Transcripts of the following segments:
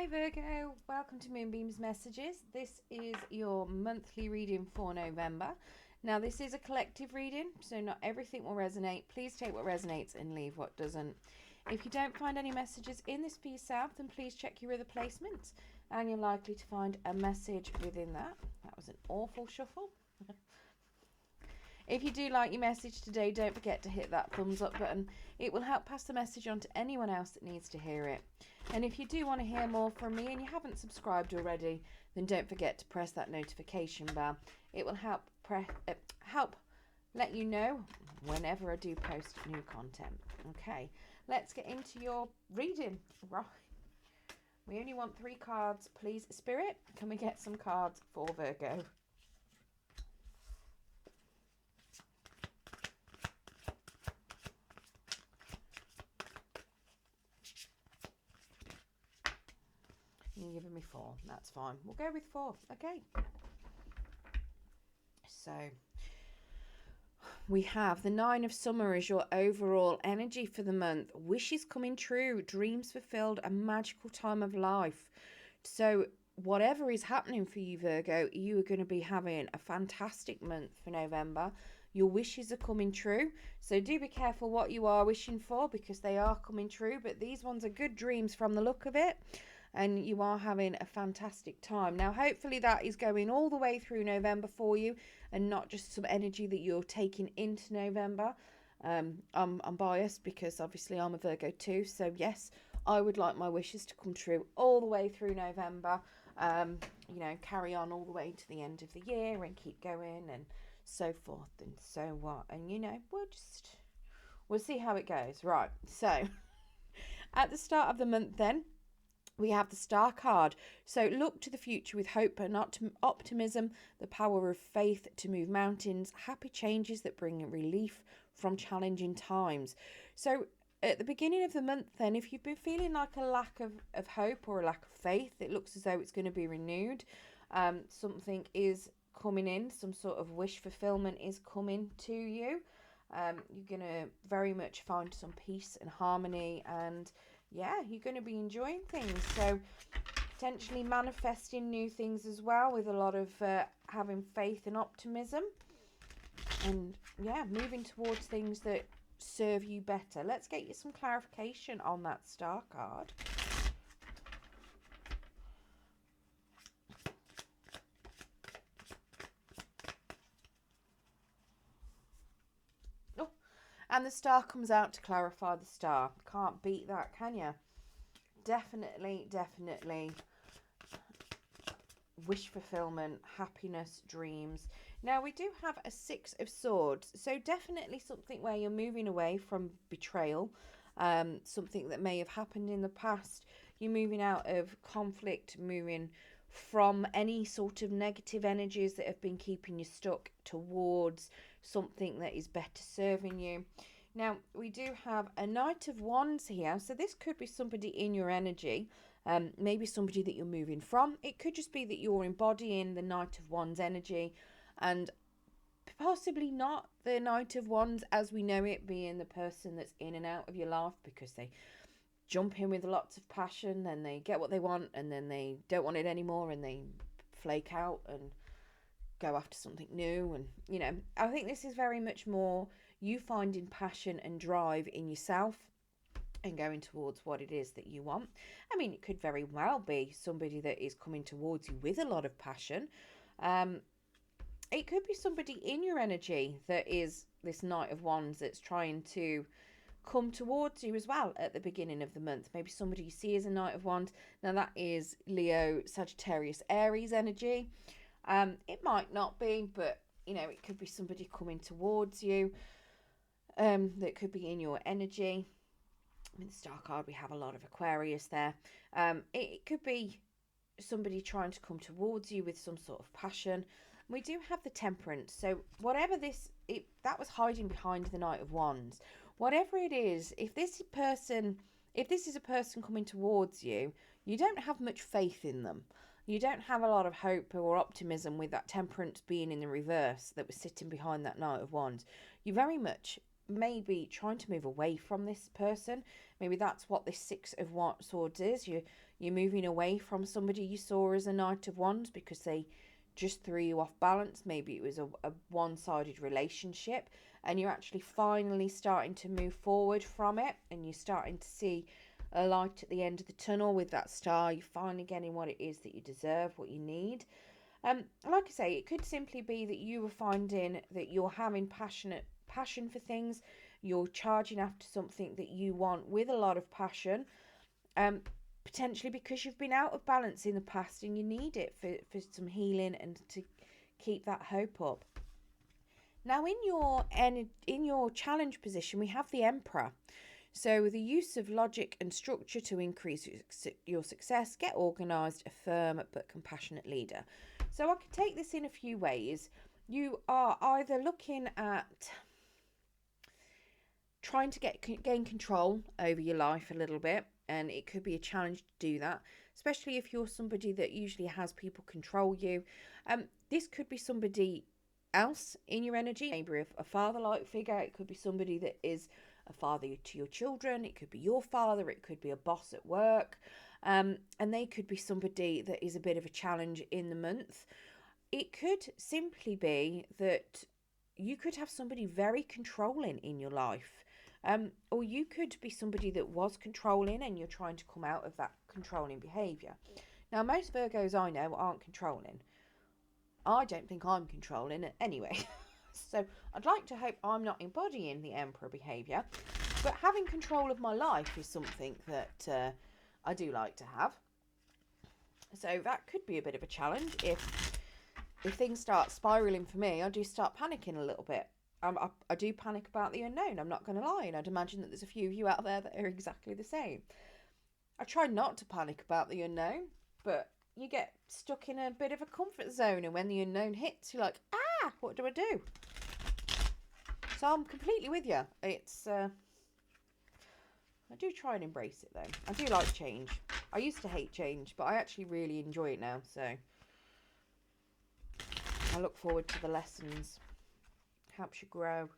Hi Virgo, welcome to Moonbeam's Messages. This is your monthly reading for November. Now this is a collective reading, so not everything will resonate. Please take what resonates and leave what doesn't. If you don't find any messages in this for yourself, then please check your other placements and you're likely to find a message within that. That was an awful shuffle. If you do like your message today, don't forget to hit that thumbs up button. It will help pass the message on to anyone else that needs to hear it. And if you do want to hear more from me and you haven't subscribed already, then don't forget to press that notification bell. It will help let you know whenever I do post new content. Okay, let's get into your reading. Right. We only want 3 cards. Please, Spirit, can we get some cards for Virgo? You're giving me 4. That's fine. We'll go with 4. Okay. So we have the 9 of Summer as your overall energy for the month. Wishes coming true, dreams fulfilled, a magical time of life. So whatever is happening for you, Virgo, you are going to be having a fantastic month for November. Your wishes are coming true. So do be careful what you are wishing for, because they are coming true. But these ones are good dreams from the look of it. And you are having a fantastic time. Now, hopefully that is going all the way through November for you and not just some energy that you're taking into November. I'm biased because obviously I'm a Virgo too. So yes, I would like my wishes to come true all the way through November. You know, carry on all the way to the end of the year and keep going and so forth and so what. And, you know, we'll see how it goes. Right. So at the start of the month then, we have the Star card. So look to the future with hope and optimism, the power of faith to move mountains, happy changes that bring relief from challenging times. So at the beginning of the month then, if you've been feeling like a lack of hope or a lack of faith, it looks as though it's going to be renewed. Something is coming in, some sort of wish fulfillment is coming to you. You're going to very much find some peace and harmony, and yeah, you're going to be enjoying things. So potentially manifesting new things as well, with a lot of having faith and optimism, and yeah, moving towards things that serve you better. Let's get you some clarification on that Star card. Oh, and the Star comes out to clarify the Star. Can't beat that, can you? Definitely wish fulfillment, happiness, dreams. Now we do have a 6 of Swords, so definitely something where you're moving away from betrayal, something that may have happened in the past. You're moving out of conflict, moving from any sort of negative energies that have been keeping you stuck towards something that is better serving you. Now, we do have a Knight of Wands here. So this could be somebody in your energy, maybe somebody that you're moving from. It could just be that you're embodying the Knight of Wands energy, and possibly not the Knight of Wands as we know it, being the person that's in and out of your life because they jump in with lots of passion, then they get what they want, and then they don't want it anymore, and they flake out and go after something new. And, you know, I think this is very much more you finding passion and drive in yourself and going towards what it is that you want. I mean, it could very well be somebody that is coming towards you with a lot of passion. It could be somebody in your energy that is this Knight of Wands that's trying to come towards you as well at the beginning of the month. Maybe somebody you see as a Knight of Wands. Now that is Leo, Sagittarius, Aries energy. It might not be, but you know, it could be somebody coming towards you. That could be in your energy. I mean, the Star card, we have a lot of Aquarius there. It could be somebody trying to come towards you with some sort of passion. We do have the Temperance. So whatever that was hiding behind the Knight of Wands. Whatever it is, if this is a person coming towards you, you don't have much faith in them. You don't have a lot of hope or optimism with that Temperance being in the reverse that was sitting behind that Knight of Wands. You very much maybe trying to move away from this person. Maybe that's what this 6 of Swords is. You're moving away from somebody you saw as a Knight of Wands because they just threw you off balance. Maybe it was a one-sided relationship, and you're actually finally starting to move forward from it, and you're starting to see a light at the end of the tunnel with that star. You're finally getting what it is that you deserve, what you need. Like I say, it could simply be that you were finding that you're having passion for things. You're charging after something that you want with a lot of passion. Potentially because you've been out of balance in the past and you need it for some healing and to keep that hope up. Now in your challenge position, we have the Emperor. So the use of logic and structure to increase your success, get organised, a firm but compassionate leader. So I could take this in a few ways. You are either looking at trying to gain control over your life a little bit, and it could be a challenge to do that, especially if you're somebody that usually has people control you. This could be somebody else in your energy, maybe a father-like figure. It could be somebody that is a father to your children. It could be your father. It could be a boss at work, and they could be somebody that is a bit of a challenge in the month. It could simply be that you could have somebody very controlling in your life. Or you could be somebody that was controlling and you're trying to come out of that controlling behaviour. Now, most Virgos I know aren't controlling. I don't think I'm controlling anyway. So I'd like to hope I'm not embodying the Emperor behaviour. But having control of my life is something that I do like to have. So that could be a bit of a challenge. If things start spiralling for me, I do start panicking a little bit. I do panic about the unknown, I'm not going to lie, and I'd imagine that there's a few of you out there that are exactly the same. I try not to panic about the unknown, but you get stuck in a bit of a comfort zone, and when the unknown hits, you're like, what do I do? So I'm completely with you. It's I do try and embrace it though. I do like change. I used to hate change, but I actually really enjoy it now, so I look forward to the lessons. Helps you grow.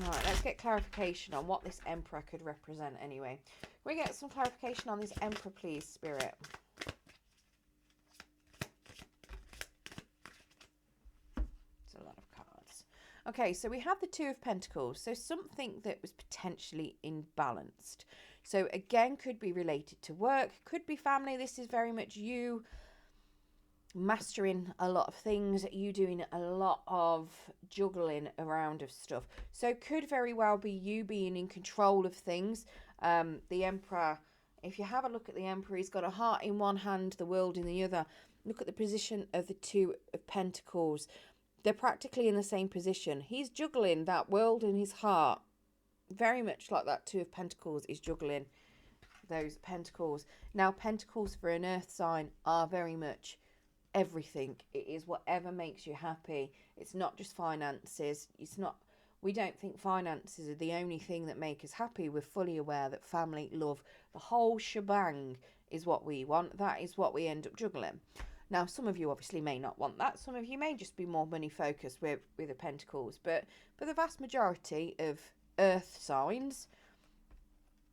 Alright, let's get clarification on what this Emperor could represent anyway. Can we get some clarification on this Emperor, please, Spirit? It's a lot of cards. Okay, so we have the Two of Pentacles. So something that was potentially imbalanced. So again, could be related to work, could be family. This is very much you mastering a lot of things, you doing a lot of juggling around of stuff. So could very well be you being in control of things. The Emperor, if you have a look at the Emperor, he's got a heart in one hand, the world in the other. Look at the position of the Two of Pentacles. They're practically in the same position. He's juggling that world and his heart, very much like that Two of Pentacles is juggling those Pentacles. Now, Pentacles for an earth sign are very much everything. It is whatever makes you happy. It's not just finances. We don't think finances are the only thing that make us happy. We're fully aware that family, love, the whole shebang is what we want. That is what we end up juggling. Now, some of you obviously may not want that. Some of you may just be more money focused with the Pentacles. But for the vast majority of earth signs,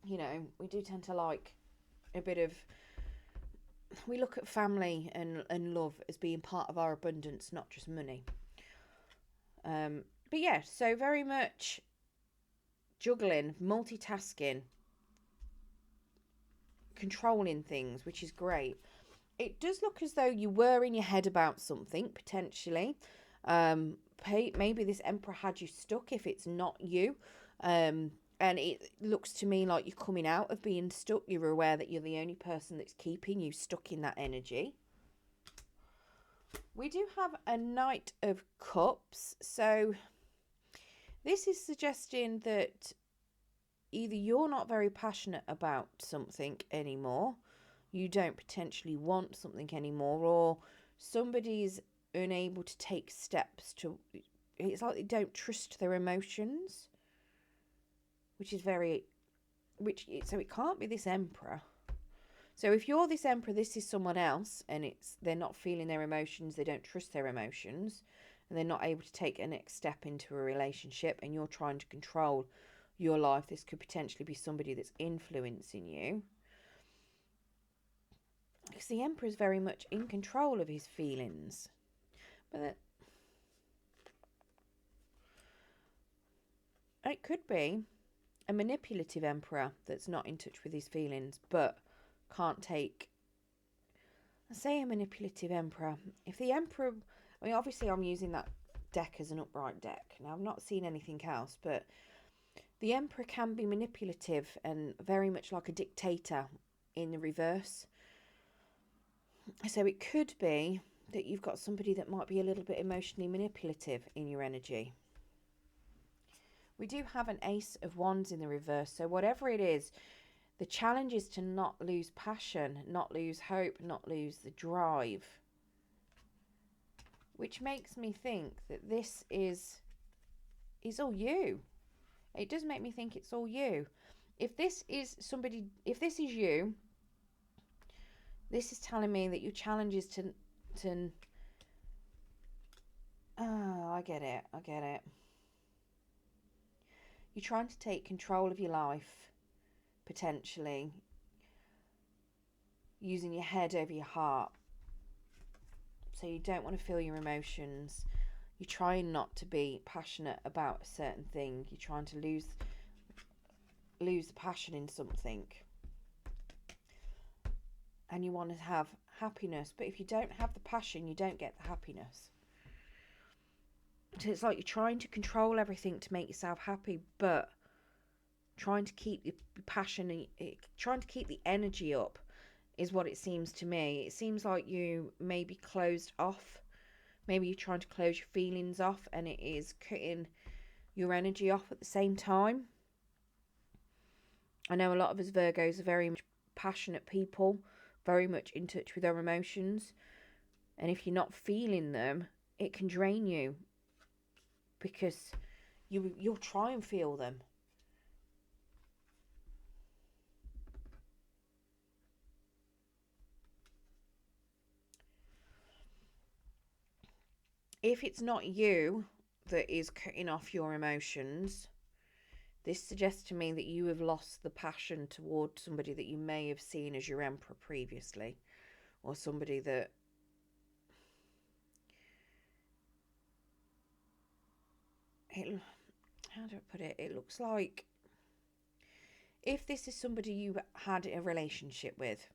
you know, we do tend to like a bit of, we look at family and love as being part of our abundance, not just money. But yeah, so very much juggling, multitasking, controlling things, which is great. It does look as though you were in your head about something, potentially. Maybe this Emperor had you stuck if it's not you. And it looks to me like you're coming out of being stuck. You're aware that you're the only person that's keeping you stuck in that energy. We do have a Knight of Cups. So this is suggesting that either you're not very passionate about something anymore, you don't potentially want something anymore, or somebody's unable to take steps to, it's like they don't trust their emotions. So it can't be this Emperor. So if you're this Emperor, this is someone else, and they're not feeling their emotions, they don't trust their emotions, and they're not able to take a next step into a relationship, and you're trying to control your life. This could potentially be somebody that's influencing you. Because the Emperor is very much in control of his feelings. But it could be a manipulative Emperor that's not in touch with his feelings, but can't take... I say a manipulative Emperor. If the Emperor... I mean, obviously I'm using that deck as an upright deck. Now, I've not seen anything else, but the Emperor can be manipulative and very much like a dictator in the reverse. So it could be that you've got somebody that might be a little bit emotionally manipulative in your energy. We do have an Ace of Wands in the reverse. So whatever it is, the challenge is to not lose passion, not lose hope, not lose the drive. Which makes me think that this is all you. It does make me think it's all you. If this is somebody, if this is you, this is telling me that your challenge is to oh, I get it. You're trying to take control of your life, potentially, using your head over your heart. So you don't want to feel your emotions. You're trying not to be passionate about a certain thing. You're trying to lose the passion in something. And you want to have happiness. But if you don't have the passion, you don't get the happiness. So it's like you're trying to control everything to make yourself happy, but trying to keep your passion and trying to keep the energy up is what it seems to me. It seems like you may be closed off. Maybe you're trying to close your feelings off and it is cutting your energy off at the same time. I know a lot of us Virgos are very much passionate people, very much in touch with our emotions. And if you're not feeling them, it can drain you. Because you'll try and feel them. If it's not you that is cutting off your emotions, this suggests to me that you have lost the passion towards somebody that you may have seen as your Emperor previously. Or somebody that... how do I put it? It looks like if this is somebody you had a relationship with.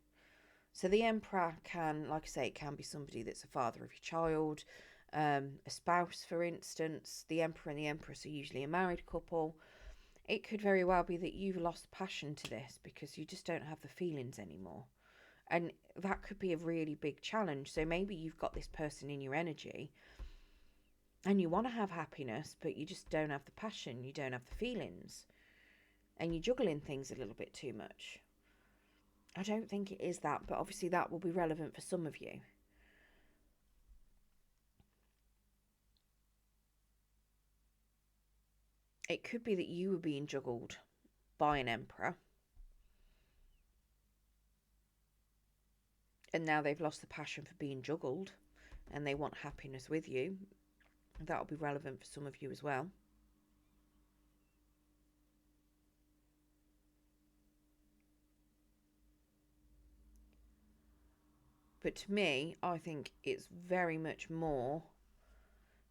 So the Emperor can, like I say, it can be somebody that's a father of your child, a spouse, for instance. The Emperor and the Empress are usually a married couple. It could very well be that you've lost passion to this because you just don't have the feelings anymore. And that could be a really big challenge. So maybe you've got this person in your energy and you want to have happiness, but you just don't have the passion, you don't have the feelings. And you're juggling things a little bit too much. I don't think it is that, but obviously that will be relevant for some of you. It could be that you were being juggled by an Emperor. And now they've lost the passion for being juggled and they want happiness with you. That'll be relevant for some of you as well. But to me, I think it's very much more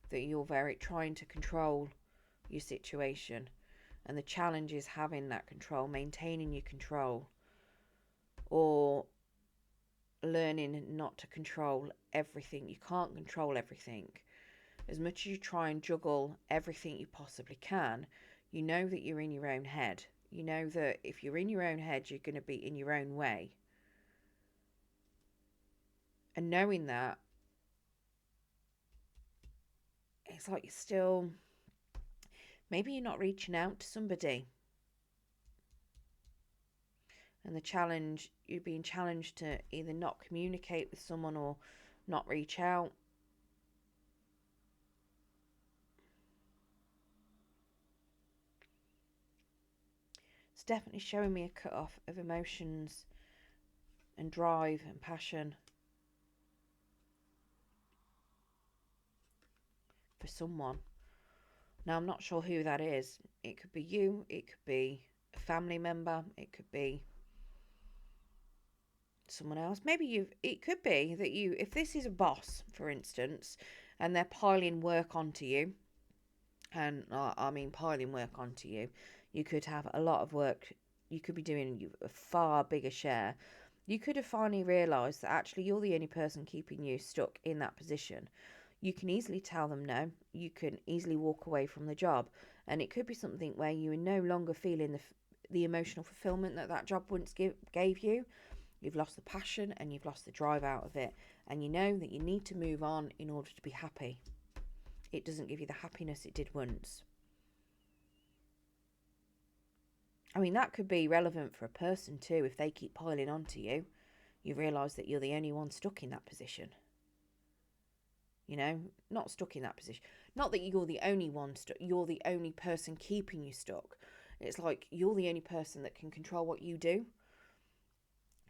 that you're very trying to control your situation. And the challenge is having that control, maintaining your control. Or learning not to control everything. You can't control everything. As much as you try and juggle everything you possibly can, you know that you're in your own head. You know that if you're in your own head, you're going to be in your own way. And knowing that, it's like you're still... maybe you're not reaching out to somebody. And the challenge, you're being challenged to either not communicate with someone or not reach out. It's definitely showing me a cut-off of emotions and drive and passion for someone. Now, I'm not sure who that is. It could be you, it could be a family member, it could be someone else. Maybe it could be that if this is a boss, for instance, and they're piling work onto you, and I mean piling work onto you, you could have a lot of work. You could be doing a far bigger share. You could have finally realised that actually you're the only person keeping you stuck in that position. You can easily tell them no. You can easily walk away from the job, and it could be something where you are no longer feeling the emotional fulfillment that job once gave you. You've lost the passion and you've lost the drive out of it, and you know that you need to move on in order to be happy. It doesn't give you the happiness it did once. I mean, that could be relevant for a person too. If they keep piling onto you, you realise that you're the only one stuck in that position. You know, not stuck in that position. Not that you're the only one stuck. You're the only person keeping you stuck. It's like you're the only person that can control what you do.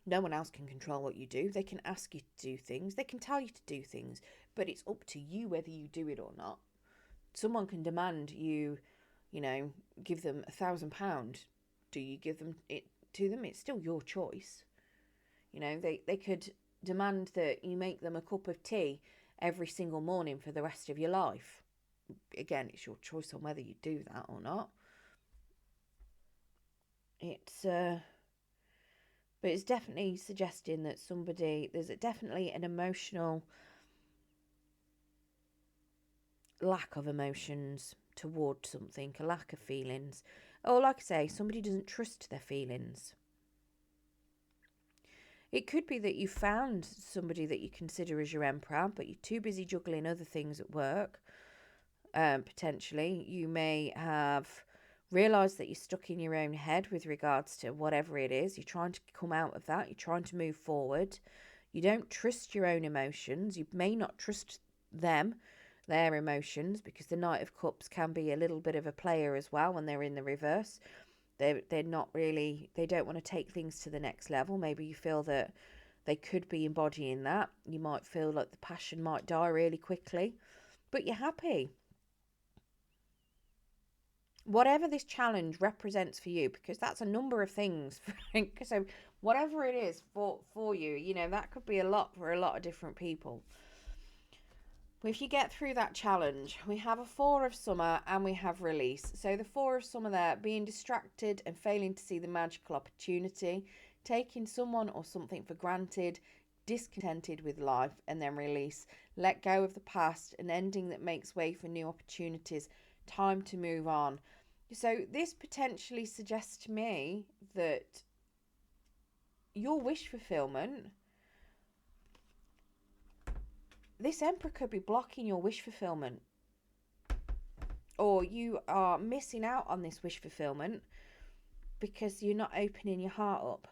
No one else can control what you do. They can ask you to do things. They can tell you to do things. But it's up to you whether you do it or not. Someone can demand you, give them £1,000. Do you give them it to them? It's still your choice. They could demand that you make them a cup of tea every single morning for the rest of your life. Again, it's your choice on whether you do that or not. But it's definitely suggesting that there's definitely an emotional lack of emotions toward something, a lack of feelings. Or like I say, somebody doesn't trust their feelings. It could be that you found somebody that you consider as your emperor, but you're too busy juggling other things at work. Potentially, you may have realised that you're stuck in your own head with regards to whatever it is. You're trying to come out of that. You're trying to move forward. You don't trust your own emotions. You may not trust their emotions, because the Knight of Cups can be a little bit of a player as well when they're in the reverse. They're not really, they don't want to take things to the next level. Maybe you feel that they could be embodying that. You might feel like the passion might die really quickly, but you're happy. Whatever this challenge represents for you, because that's a number of things. So whatever it is for you, that could be a lot for a lot of different people. If you get through that challenge, we have a 4 of Summer and we have release. So the 4 of Summer there, being distracted and failing to see the magical opportunity, taking someone or something for granted, discontented with life, and then release. Let go of the past, an ending that makes way for new opportunities, time to move on. So this potentially suggests to me that your wish fulfillment, this Emperor could be blocking your wish fulfillment, or you are missing out on this wish fulfillment because you're not opening your heart up.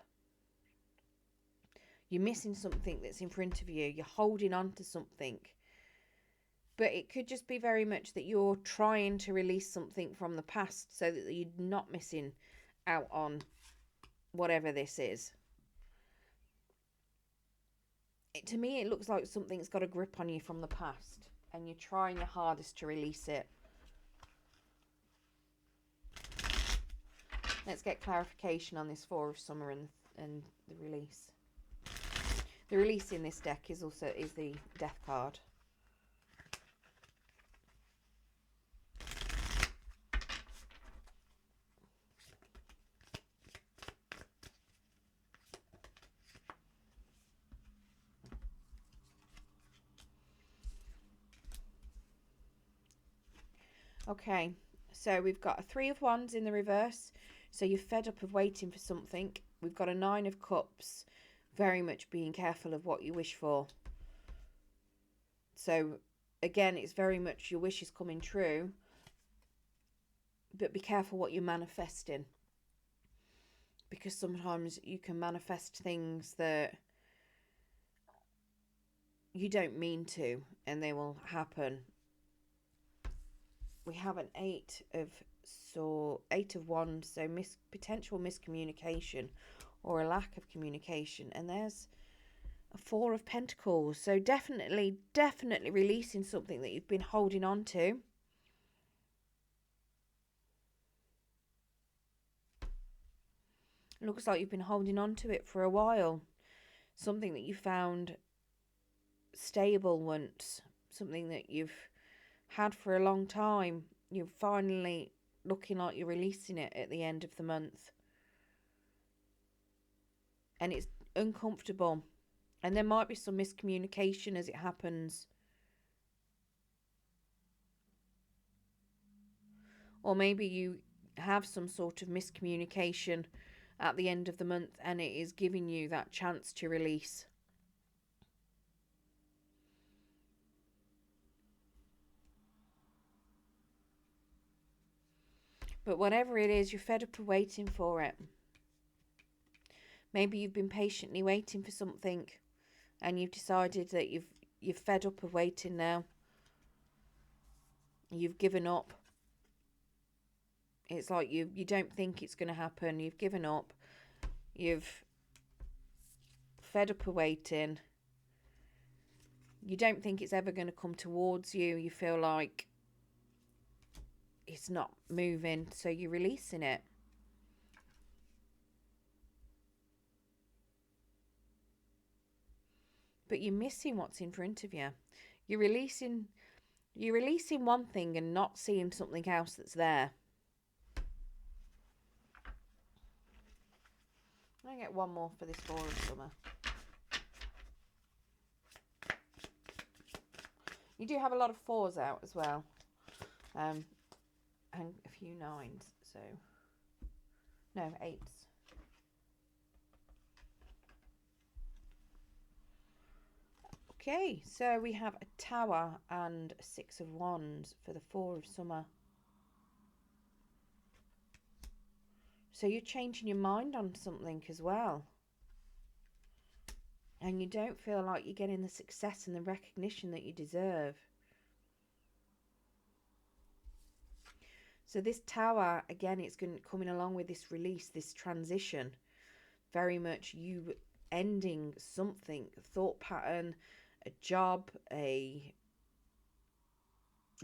You're missing something that's in front of you. You're holding on to something. But it could just be very much that you're trying to release something from the past so that you're not missing out on whatever this is. To me, it looks like something's got a grip on you from the past, and you're trying your hardest to release it. Let's get clarification on this 4 of Summer and the release. The release in this deck is the Death card. Okay, so we've got a 3 of Wands in the reverse. So you're fed up of waiting for something. We've got a 9 of Cups, very much being careful of what you wish for. So again, it's very much your wish is coming true, but be careful what you're manifesting, because sometimes you can manifest things that you don't mean to, and they will happen. We have an 8 of Wands, so potential miscommunication or a lack of communication, and there's a 4 of Pentacles. So definitely releasing something that you've been holding on to. It looks like you've been holding on to it for a while. something that you found stable once, something that you've had for a long time. You're finally looking like you're releasing it at the end of the month. And it's uncomfortable. And there might be some miscommunication as it happens. Or maybe you have some sort of miscommunication at the end of the month and it is giving you that chance to release. But whatever it is, you're fed up of waiting for it. Maybe you've been patiently waiting for something and you've decided that you're fed up of waiting now. You've given up. It's like you don't think it's going to happen. You've given up. You've fed up of waiting. You don't think it's ever going to come towards you. You feel like it's not moving, so you're releasing it. But you're missing what's in front of you. You're releasing one thing and not seeing something else that's there. I get one more for this Four of Summer. You do have a lot of fours out as well. And a few nines, so no, eights. Okay, so we have a Tower and a Six of Wands for the Four of Summer. So you're changing your mind on something as well. And you don't feel like you're getting the success and the recognition that you deserve. So this Tower, again, it's coming along with this release, this transition. Very much you ending something, a thought pattern, a job, a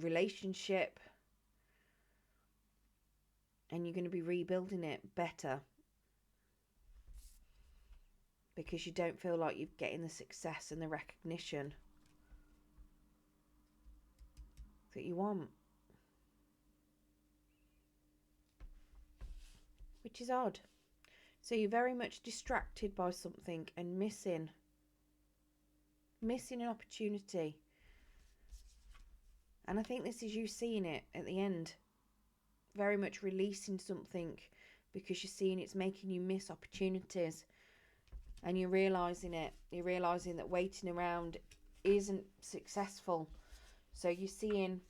relationship. And you're going to be rebuilding it better. Because you don't feel like you're getting the success and the recognition that you want. Which is odd. So you're very much distracted by something and missing an opportunity. And I think this is you seeing it at the end. Very much releasing something because you're seeing it's making you miss opportunities. And you're realising it. You're realising that waiting around isn't successful. So you're seeing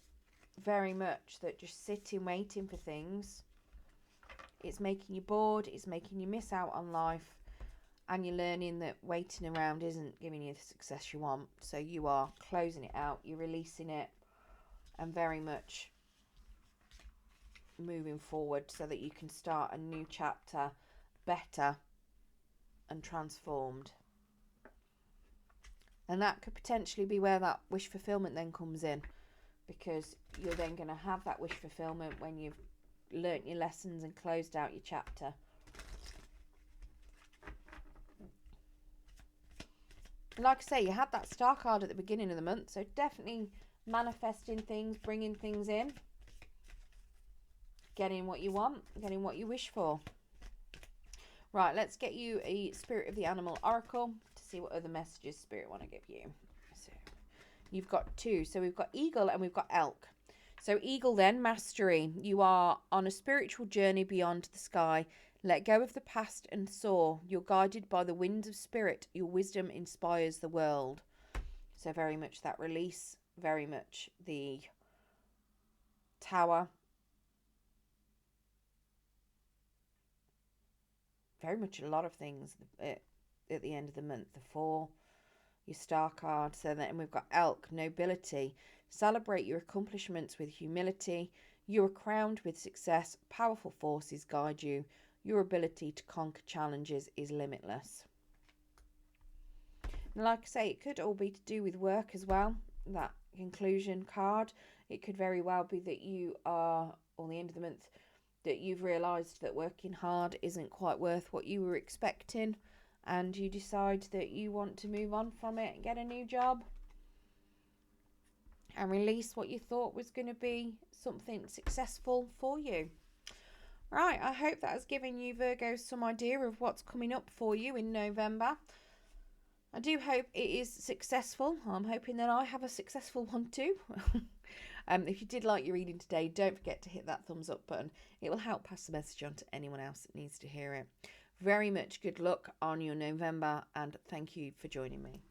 very much that just sitting waiting for things, it's making you bored, it's making you miss out on life, and you're learning that waiting around isn't giving you the success you want. So you are closing it out, you're releasing it, and very much moving forward so that you can start a new chapter better and transformed. And that could potentially be where that wish fulfillment then comes in, because you're then going to have that wish fulfillment when you've learnt your lessons and closed out your chapter. Like I say, you had that Star card at the beginning of the month, so definitely manifesting things, bringing things in, getting what you want, getting what you wish for. Right, let's get you a Spirit of the Animal Oracle to see what other messages Spirit want to give you. So you've got two. So we've got Eagle and we've got Elk. So Eagle then, mastery. You are on a spiritual journey beyond the sky. Let go of the past and soar. You're guided by the winds of spirit. Your wisdom inspires the world. So very much that release, very much the Tower. Very much a lot of things at the end of the month. The Four, your Star card. So then we've got Elk, nobility. Celebrate your accomplishments with humility. You are crowned with success. Powerful forces guide you. Your ability to conquer challenges is limitless. And like I say, it could all be to do with work as well. That conclusion card. It could very well be that you are, on the end of the month, that you've realised that working hard isn't quite worth what you were expecting, and you decide that you want to move on from it, get a new job, and release what you thought was going to be something successful for you. Right, I hope that has given you, Virgo, some idea of what's coming up for you in November. I do hope it is successful. I'm hoping that I have a successful one too. If you did like your reading today, don't forget to hit that thumbs up button. It will help pass the message on to anyone else that needs to hear it. Very much good luck on your November, and thank you for joining me.